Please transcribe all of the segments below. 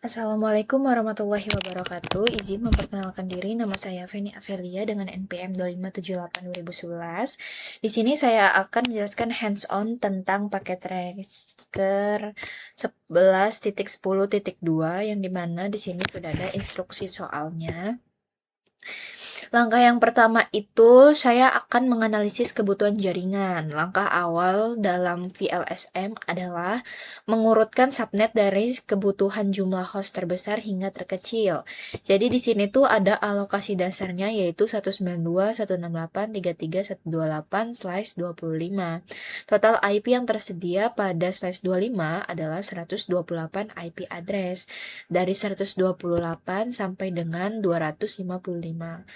Assalamualaikum warahmatullahi wabarakatuh. Izin memperkenalkan diri, nama saya Feni Afelia dengan NPM 2578-2011. Di sini saya akan menjelaskan hands-on tentang paket Tracker 11.10.2 yang dimana di sini sudah ada instruksi soalnya. Langkah yang pertama itu saya akan menganalisis kebutuhan jaringan. Langkah awal dalam VLSM adalah mengurutkan subnet dari kebutuhan jumlah host terbesar hingga terkecil. Jadi di sini tuh ada alokasi dasarnya yaitu 192.168.128/25. Total IP yang tersedia pada slash 25 adalah 128 IP address dari 128 sampai dengan 255.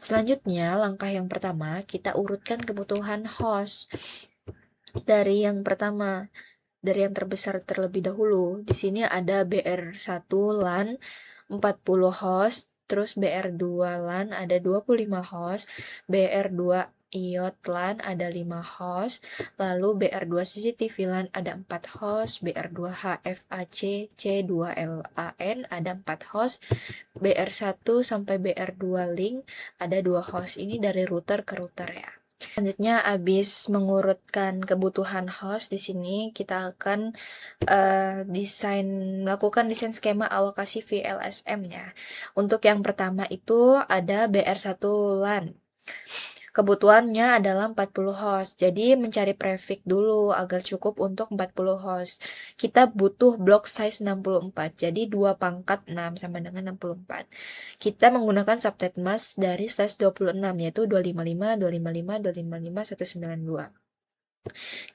Selanjutnya, langkah yang pertama, kita urutkan kebutuhan host. Dari yang pertama, dari yang terbesar terlebih dahulu. Di sini ada BR1 LAN 40 host, terus BR2 LAN ada 25 host, BR2 IoT LAN ada 5 host, lalu BR2 CCTV LAN ada 4 host, BR2 HFAC C2LAN ada 4 host, BR1 sampai BR2 link ada 2 host. Ini dari router ke router ya. Selanjutnya, habis mengurutkan kebutuhan host, di sini kita akan melakukan desain skema alokasi VLSM-nya. Untuk yang pertama itu ada BR1 LAN. Kebutuhannya adalah 40 host. Jadi mencari prefix dulu agar cukup untuk 40 host. Kita butuh block size 64. Jadi 2 pangkat 6 sama dengan 64. Kita menggunakan subnet mask dari slash 26 yaitu 255, 255, 255, 192.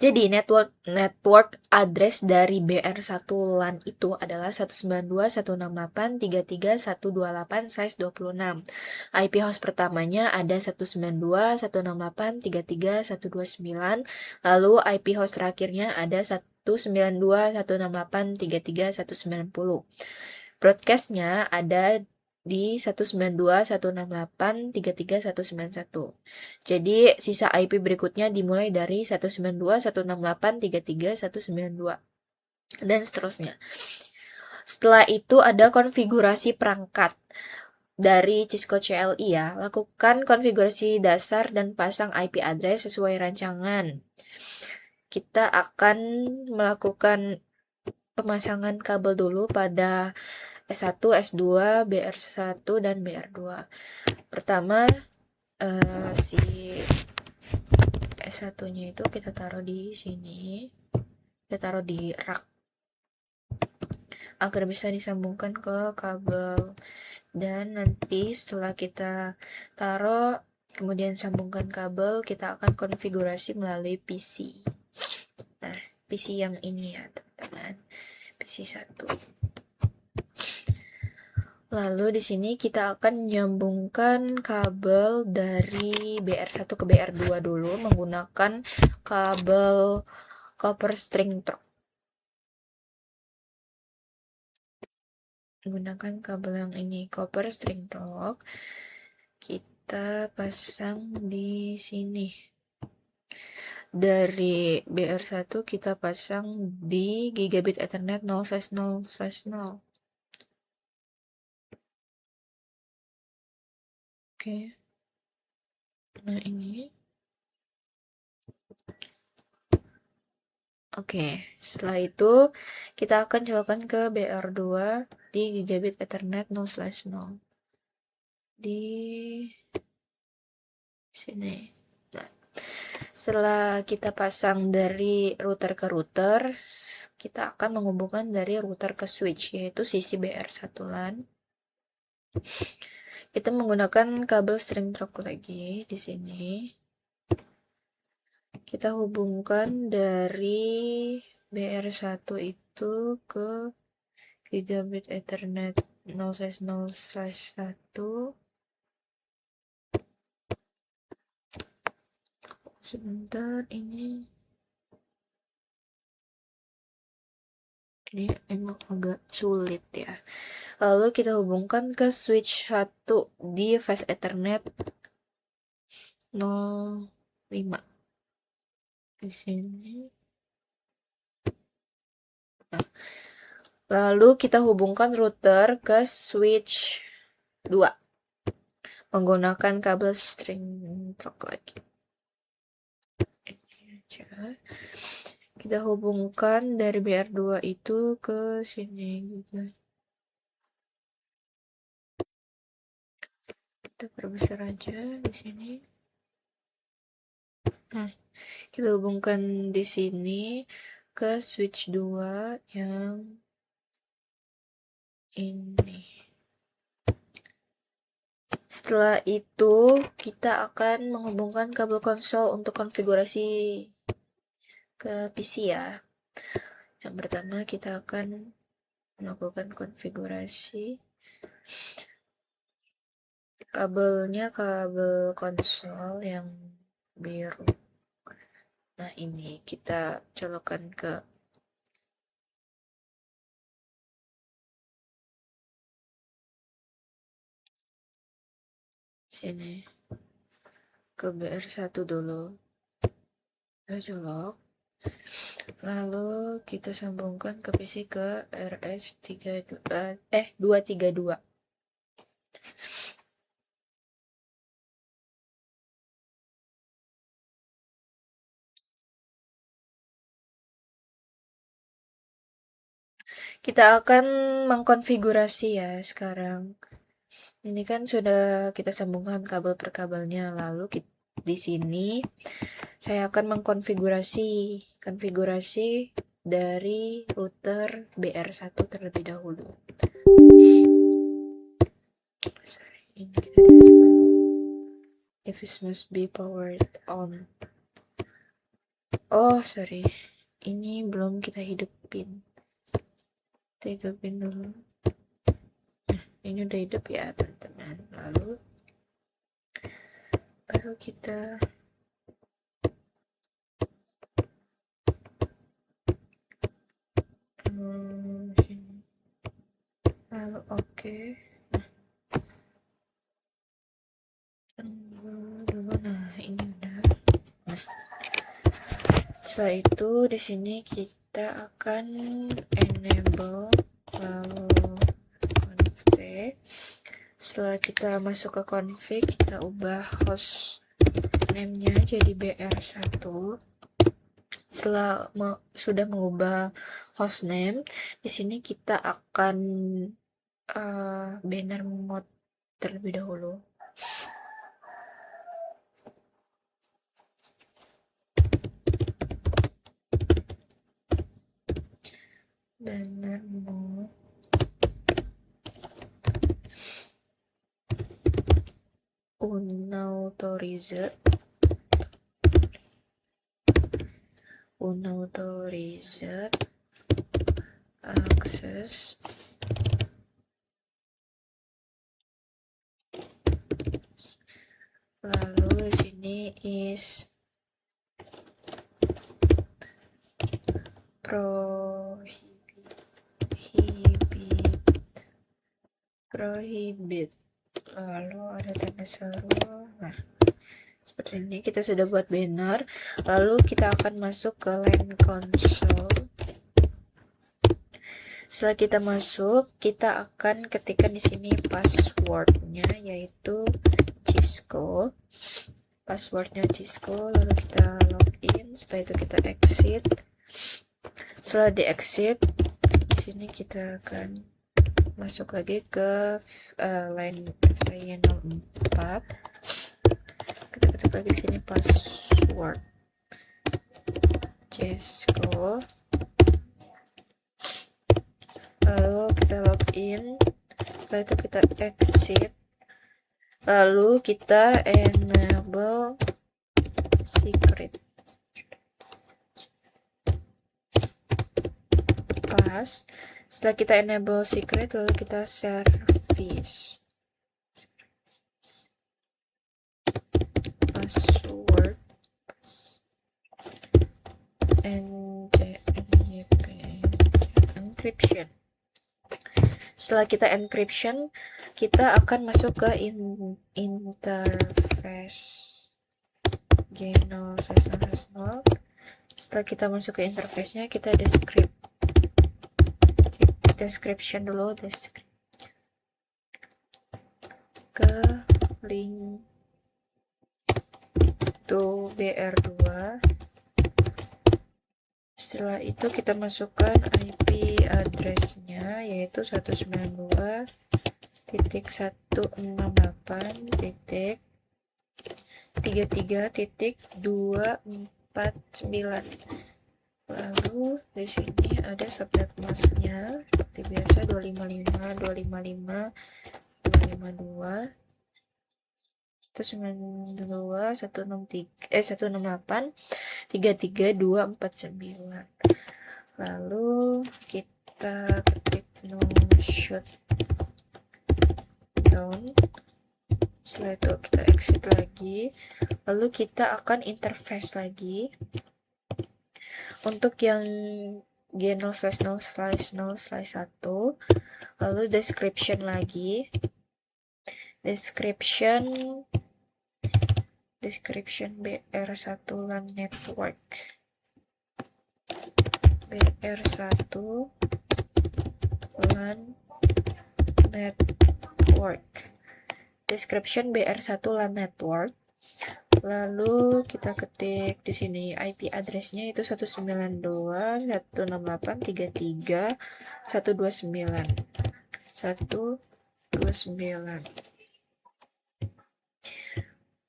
Jadi network address dari BR1 LAN itu adalah 192.168.33.128/26. IP host pertamanya ada 192.168.33.129, lalu IP host terakhirnya ada 192.168.33.190. Broadcastnya ada di 192.168.33.191. Jadi sisa IP berikutnya dimulai dari 192.168.33.192 dan seterusnya. Setelah itu ada konfigurasi perangkat dari Cisco CLI ya. Lakukan konfigurasi dasar dan pasang IP address sesuai rancangan. Kita akan melakukan pemasangan kabel dulu pada S1, S2, BR1, dan BR2. Pertama, si S1-nya itu kita taruh di sini. Kita taruh di rak agar bisa disambungkan ke kabel. Dan nanti setelah kita taruh, kemudian sambungkan kabel, kita akan konfigurasi melalui PC. Nah, PC yang ini ya, teman-teman. PC 1. Lalu di sini kita akan menyambungkan kabel dari BR1 ke BR2 dulu menggunakan kabel copper string torque. Menggunakan kabel yang ini, copper string torque. Kita pasang di sini. Dari BR1 kita pasang di gigabit Ethernet 0/0/0. Oke. Nah, ini. Oke, setelah itu kita akan colokan ke BR2 di gigabit Ethernet 0/0 di sini. Nah, setelah kita pasang dari router ke router, kita akan menghubungkan dari router ke switch yaitu sisi BR1 LAN. Kita menggunakan kabel string torque lagi di sini. Kita hubungkan dari BR1 itu ke gigabit Ethernet 0/0/1. Sebentar, ini emang agak sulit ya. Lalu kita hubungkan ke switch 1 di fast Ethernet 05 di sini. Nah, Lalu kita hubungkan router ke switch 2 menggunakan kabel string trok lagi. Ini aja. Kita hubungkan dari BR2 itu ke sini juga. Kita perbesar aja di sini. Nah, kita hubungkan di sini ke switch 2 yang ini. Setelah itu, kita akan menghubungkan kabel konsol untuk konfigurasi ke PC ya. Yang pertama kita akan melakukan konfigurasi. Kabelnya kabel konsol yang biru. Nah, ini kita colokkan ke sini. Ke BR1 dulu. Kita colok. Lalu kita sambungkan ke PC ke RS232. Kita akan mengkonfigurasi ya sekarang. Ini kan sudah kita sambungkan kabel per kabelnya. Lalu di sini saya akan konfigurasi dari router BR1 terlebih dahulu. Sorry, ini kita device must be powered on. Oh, sorry. Ini belum kita hidupin. Kita hidupin dulu. Nah, ini udah hidup ya, teman-teman. Lalu baru kita lalu oke. Nah, ini udah. Nah, setelah itu di sini kita akan enable lalu conf. Setelah kita masuk ke config, kita ubah host name-nya jadi BR1. Setelah sudah mengubah host name, di sini kita akan banner mode terlebih dahulu. Banner mode unautorized access lalu di sini is prohibit lalu ada tanda seru. Nah, seperti ini kita sudah buat banner. Lalu kita akan masuk ke line console. Setelah kita masuk, kita akan ketikkan di sini passwordnya yaitu Cisco. Passwordnya Cisco. Lalu kita login. Setelah itu kita exit. Setelah di exit, di sini kita akan masuk lagi ke line saya 04. Kita ketik lagi di sini password Cisco. Lalu kita login. Setelah itu kita exit. Lalu kita enable secret. Pas. Setelah kita enable secret, lalu kita service. Password encryption. Setelah kita encryption, kita akan masuk ke interface G0/0. Setelah kita masuk ke interface-nya, kita descriptive description dulu, ke link to BR2. Setelah itu kita masukkan IP address-nya, yaitu 192.168.33.249. Lalu di sini ada subnet mask-nya seperti biasa 255, 255, 252, 192, 168, 33.249. Lalu kita ketik no shutdown. Setelah itu kita exit lagi. Lalu kita akan interface lagi. Untuk yang G0/0/0/1, lalu description lagi. Description BR1 LAN network. BR1 LAN network. Description BR1 LAN network. Lalu kita ketik di sini IP address-nya itu 192.168.33.129.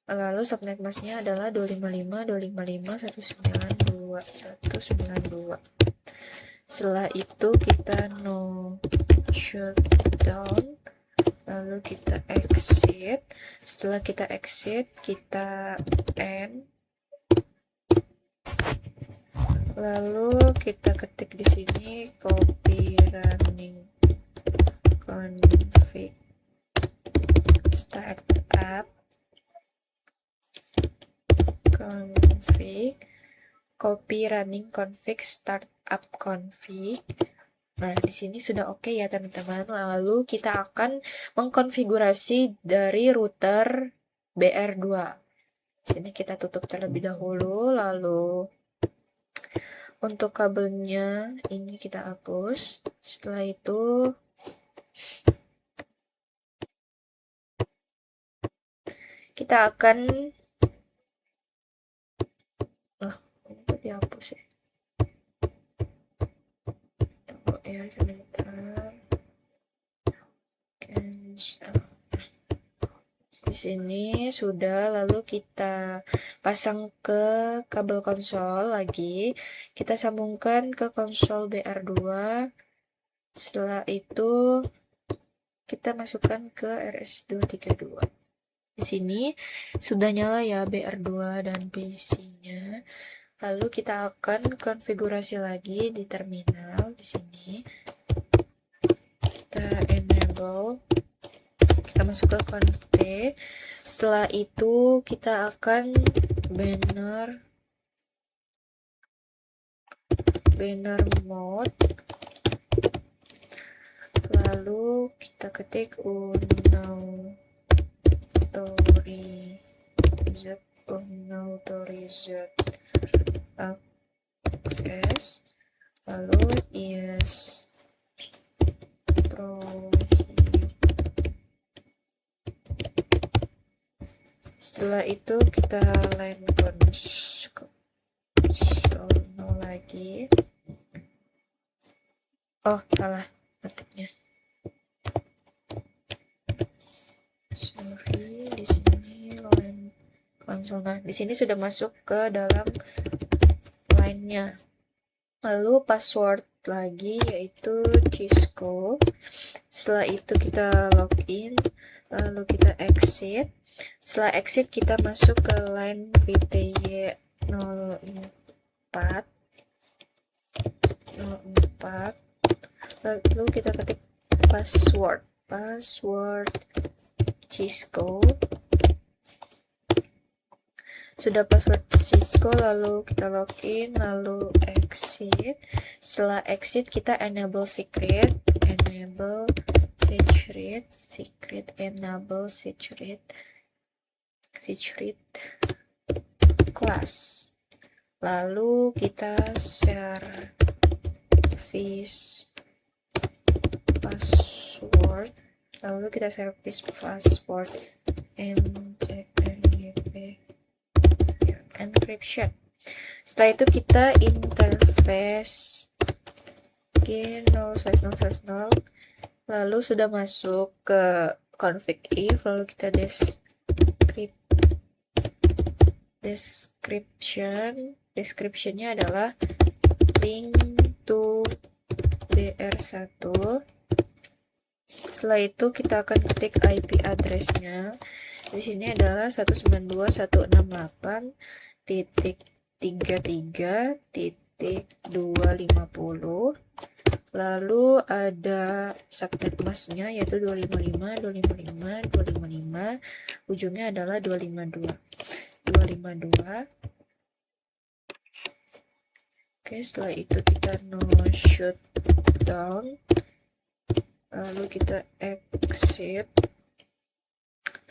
Lalu subnet mask-nya adalah 255, 255, 192, 192. Setelah itu kita no shutdown. Lalu kita exit. Setelah kita exit, kita end. Lalu kita ketik di sini copy running config startup config, copy running config startup config. Nah, di sini sudah oke ya teman-teman. Lalu kita akan mengkonfigurasi dari router BR2. Di sini kita tutup terlebih dahulu, lalu untuk kabelnya ini kita hapus. Setelah itu kita akan ini dihapus ya. Tunggu ya sebentar. Cancel. Di sini sudah, lalu kita pasang ke kabel konsol lagi. Kita sambungkan ke konsol BR2. Setelah itu kita masukkan ke RS232. Di sini sudah nyala ya BR2 dan PC-nya. Lalu kita akan konfigurasi lagi di terminal di sini. Kita enable, kita masuk ke conft. Setelah itu kita akan banner mode. Lalu kita ketik unautorized access, lalu yes prohibit. Setelah itu kita line console lagi. Oh, salah ketiknya. Sorry, di sini line console. Nah, di sini sudah masuk ke dalam line-nya. Lalu password lagi yaitu Cisco. Setelah itu kita login, lalu kita exit. Setelah exit kita masuk ke line VTY 04. Lalu kita ketik password Cisco. Sudah password Cisco, lalu kita login, lalu exit. Setelah exit kita enable secret, enable secret class. Lalu kita service password, lalu kita service password encryption. Setelah itu kita interface G0/0/0, lalu sudah masuk ke config if, lalu kita descriptionnya adalah link to BR1. Setelah itu kita akan ketik IP address-nya. Di sini adalah 192.168.33.250. Lalu ada subnet masknya yaitu 255, 255, 255. Ujungnya adalah 252. Oke, setelah itu kita no shutdown. Lalu kita exit.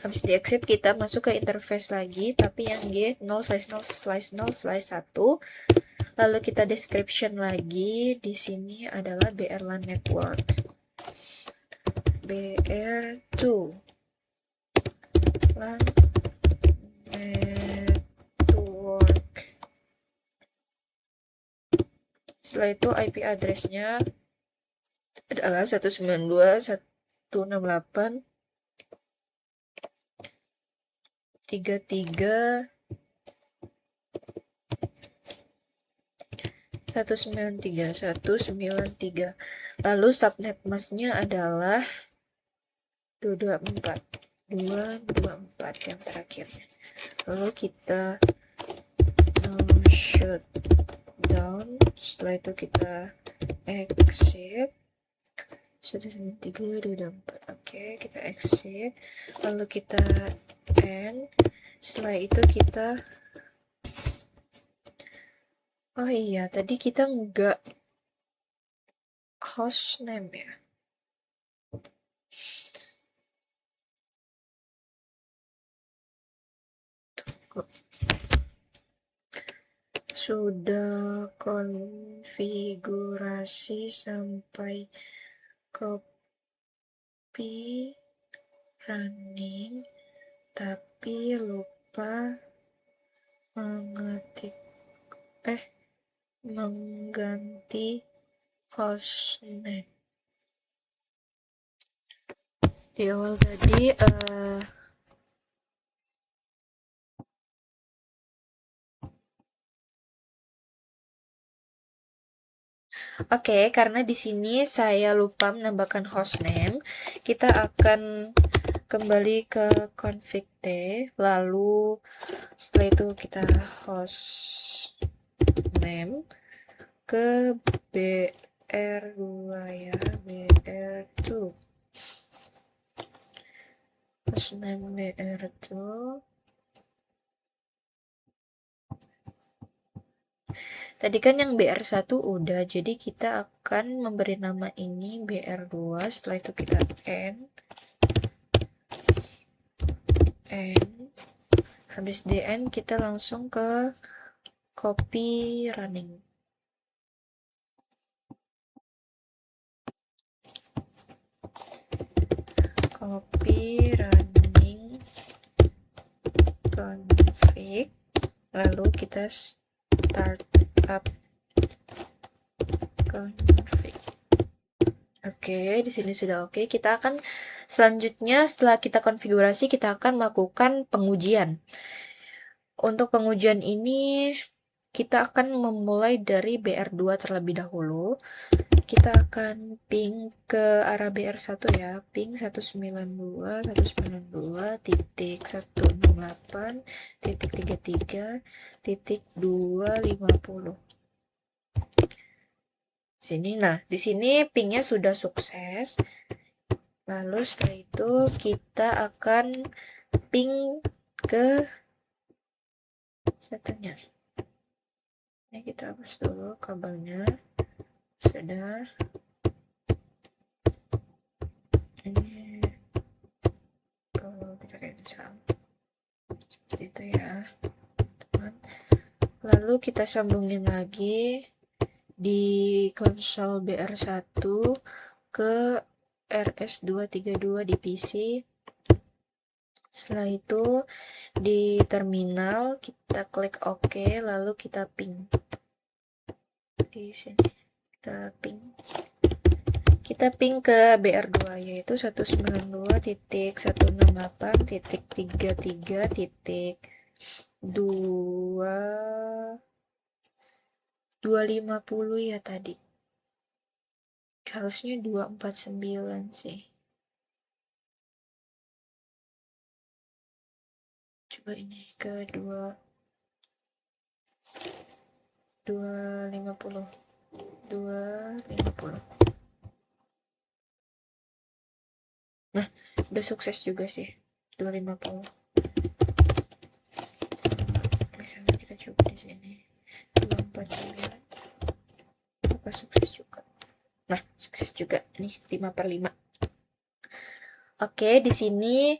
Habis di exit kita masuk ke interface lagi, tapi yang G0/0/0/1. Lalu kita description lagi. Di sini adalah BR-LAN network. BR2 LAN network. Setelah itu IP address-nya adalah 192.168.33.150. Lalu subnet masknya adalah 224 yang terakhirnya. Lalu kita shutdown. Setelah itu kita exit. 193.224. Oke, kita exit. Lalu kita end. Setelah itu kita oh iya, tadi kita nggak hostname ya. Sudah konfigurasi sampai copy running, tapi lupa mengganti hostname. Di awal tadi Oke, karena di sini saya lupa menambahkan hostname, kita akan kembali ke config T, lalu setelah itu kita hostname ke BR2 ya, BR2. Hostname BR2. Tadi kan yang BR1 udah, jadi kita akan memberi nama ini BR2. Setelah itu kita end. Habis di end kita langsung ke copy running. Copy running config. Lalu kita start up config. Oke, di sini sudah oke. Kita akan selanjutnya setelah kita konfigurasi kita akan melakukan pengujian. Untuk pengujian ini kita akan memulai dari BR2 terlebih dahulu. Kita akan ping ke arah BR1 ya. Ping 192.168.33.250. Sini, nah di sini pingnya sudah sukses. Lalu setelah itu kita akan ping ke setannya. Ini kita hapus dulu kabelnya. Sudah. Ini kalau kita cancel seperti itu ya, teman. Lalu kita sambungin lagi di konsol BR1 ke RS232 di PC. Setelah itu di terminal kita klik OK, lalu kita ping. Di sini kita ping. Kita ping ke BR2 yaitu 192.168.250 ya tadi. Harusnya 249 sih. Coba ini ke 250. Nah, udah sukses juga sih. 250. Misalnya kita coba di sini. 249. Apa sukses juga? Nah, sukses juga. Nih, 5/5. Oke, di sini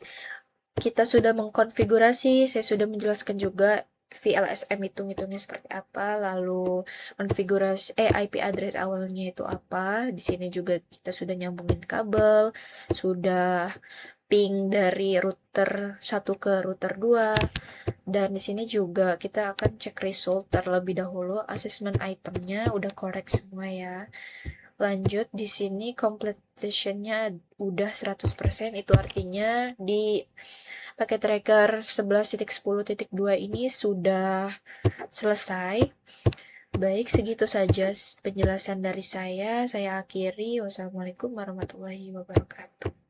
kita sudah mengkonfigurasi, saya sudah menjelaskan juga VLSM hitungnya seperti apa, lalu konfigurasi IP address awalnya itu apa. Di sini juga kita sudah nyambungin kabel, sudah ping dari router 1 ke router 2. Dan di sini juga kita akan cek result terlebih dahulu, assessment itemnya udah correct semua ya. Lanjut, di sini completion-nya udah 100%, itu artinya di paket tracker 11.10.2 ini sudah selesai. Baik, segitu saja penjelasan dari saya. Saya akhiri. Wassalamualaikum warahmatullahi wabarakatuh.